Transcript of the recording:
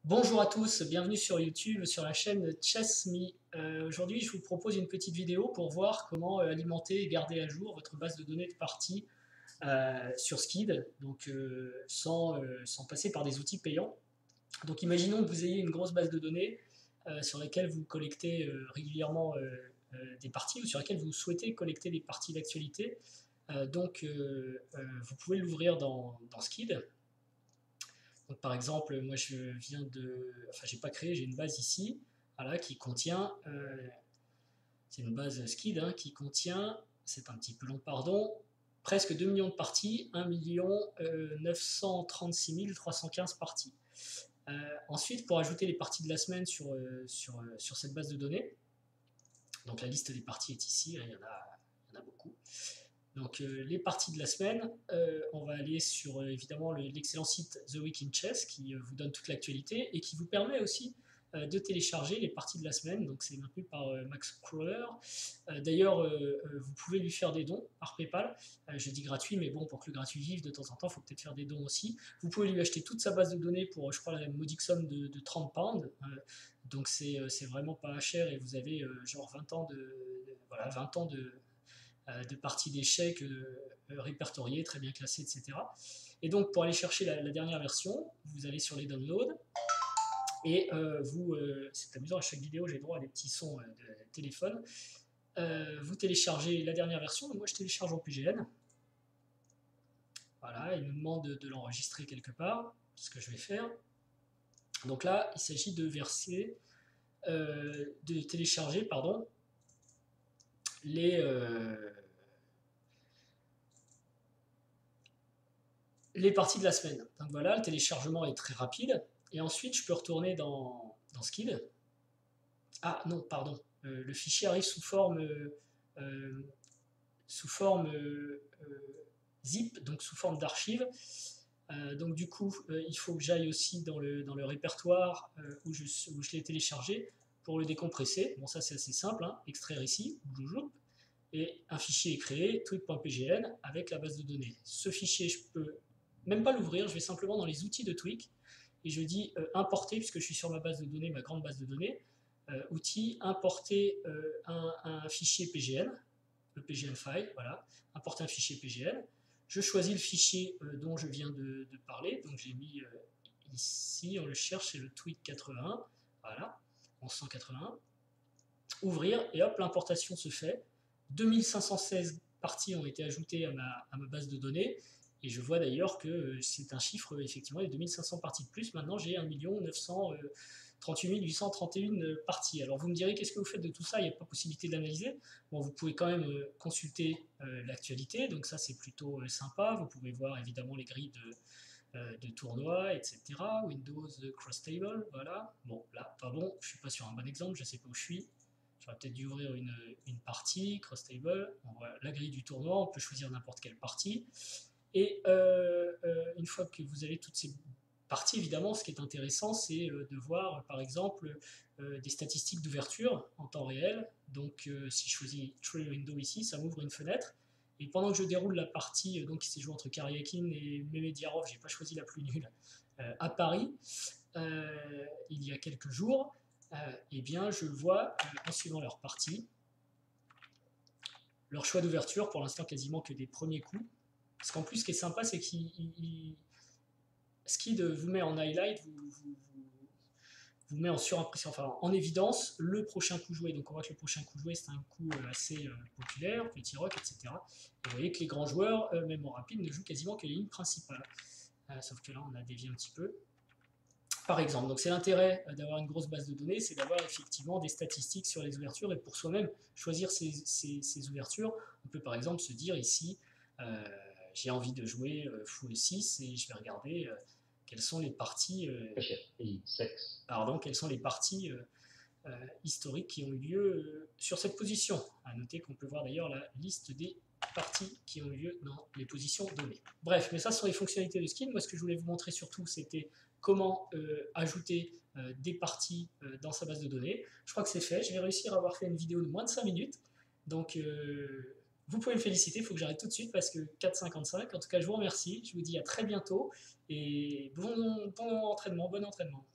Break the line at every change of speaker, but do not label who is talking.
Bonjour à tous, bienvenue sur YouTube, sur la chaîne ChessMe. Aujourd'hui, je vous propose une petite vidéo pour voir comment alimenter et garder à jour votre base de données de parties sur Skid, donc sans passer par des outils payants. Donc imaginons que vous ayez une grosse base de données sur laquelle vous collectez régulièrement des parties ou sur laquelle vous souhaitez collecter des parties d'actualité. Vous pouvez l'ouvrir dans Skid. Donc, par exemple, moi je viens de. Enfin, j'ai pas créé, j'ai une base ici, voilà, qui contient. C'est une base Skid qui contient, c'est un petit peu long, pardon, presque 2 millions de parties, 1 936 315 parties. Ensuite, pour ajouter les parties de la semaine sur cette base de données, donc la liste des parties est ici, il y en a beaucoup. Donc les parties de la semaine, on va aller sur évidemment l'excellent site The Week in Chess qui vous donne toute l'actualité et qui vous permet aussi de télécharger les parties de la semaine. Donc c'est maintenu par Max Crawler. D'ailleurs, vous pouvez lui faire des dons par PayPal. Je dis gratuit, mais bon, pour que le gratuit vive, de temps en temps, il faut peut-être faire des dons aussi. Vous pouvez lui acheter toute sa base de données pour, je crois, la modique somme de 30 pounds. Donc c'est vraiment pas cher et vous avez genre 20 ans voilà, 20 ans de parties d'échecs répertoriées, très bien classées, etc. Et donc pour aller chercher la dernière version, vous allez sur les downloads et c'est amusant, à chaque vidéo j'ai droit à des petits sons de téléphone. Vous téléchargez la dernière version, donc moi je télécharge en PGN. Voilà, il nous demande de l'enregistrer quelque part, c'est ce que je vais faire. Donc là, il s'agit de télécharger, pardon, les parties de la semaine. Donc voilà, le téléchargement est très rapide. Et ensuite, je peux retourner dans Skid. Ah non, pardon. Le fichier arrive sous forme zip, donc sous forme d'archive. Donc du coup, il faut que j'aille aussi dans le répertoire où je l'ai téléchargé pour le décompresser. Bon, ça c'est assez simple, extraire ici, et un fichier est créé, tweak.pgn, avec la base de données. Ce fichier, je peux même pas l'ouvrir, je vais simplement dans les outils de Tweak, et je dis importer, puisque je suis sur ma base de données, ma grande base de données, outil, importer un fichier PGN, le PGN file, voilà, importer un fichier PGN. Je choisis le fichier dont je viens de parler, donc j'ai mis ici, on le cherche, c'est le tweak 81, voilà, en 181. Ouvrir, et hop, l'importation se fait. 2516 parties ont été ajoutées à ma base de données, et je vois d'ailleurs que c'est un chiffre, effectivement, les 2500 parties de plus. Maintenant, j'ai 1 938 831 parties. Alors vous me direz, qu'est-ce que vous faites de tout ça? Il n'y a pas possibilité de l'analyser. Bon, vous pouvez quand même consulter l'actualité, donc ça c'est plutôt sympa. Vous pouvez voir évidemment les grilles de tournois, etc. Windows Cross Table, voilà. Bon, là, pas bon, je suis pas sur un bon exemple, je sais pas où je suis. J'aurais peut-être dû ouvrir une partie, Cross Table, on voit la grille du tournoi, on peut choisir n'importe quelle partie. Et une fois que vous avez toutes ces parties, évidemment, ce qui est intéressant, c'est de voir, par exemple, des statistiques d'ouverture en temps réel. Donc, si je choisis Trade Window ici, ça m'ouvre une fenêtre. Et pendant que je déroule la partie qui s'est jouée entre Karyakin et Mehmediarov, j'ai pas choisi la plus nulle, à Paris, il y a quelques jours, eh bien, je vois, en suivant leur partie, leur choix d'ouverture, pour l'instant quasiment que des premiers coups. Parce qu'en plus, ce qui est sympa, c'est qu'il Skid vous met en highlight, vous met en surimpression, enfin en évidence le prochain coup joué. Donc on voit que le prochain coup joué, c'est un coup assez populaire, petit rock, etc. Et vous voyez que les grands joueurs, même en rapide, ne jouent quasiment que les lignes principales. Sauf que là, on a dévié un petit peu. Par exemple, donc c'est l'intérêt d'avoir une grosse base de données, c'est d'avoir effectivement des statistiques sur les ouvertures et pour soi-même choisir ces ouvertures. On peut par exemple se dire ici, j'ai envie de jouer full 6 et je vais regarder quelles sont les parties, quelles sont les parties historiques qui ont eu lieu sur cette position. À noter qu'on peut voir d'ailleurs la liste des parties qui ont eu lieu dans les positions données. Bref, mais ça ce sont les fonctionnalités de Skid. Moi ce que je voulais vous montrer surtout c'était comment ajouter des parties dans sa base de données. Je crois que c'est fait, je vais réussir à avoir fait une vidéo de moins de 5 minutes. Donc vous pouvez me féliciter, il faut que j'arrête tout de suite parce que 4,55. En tout cas je vous remercie, je vous dis à très bientôt et bon entraînement, bon entraînement.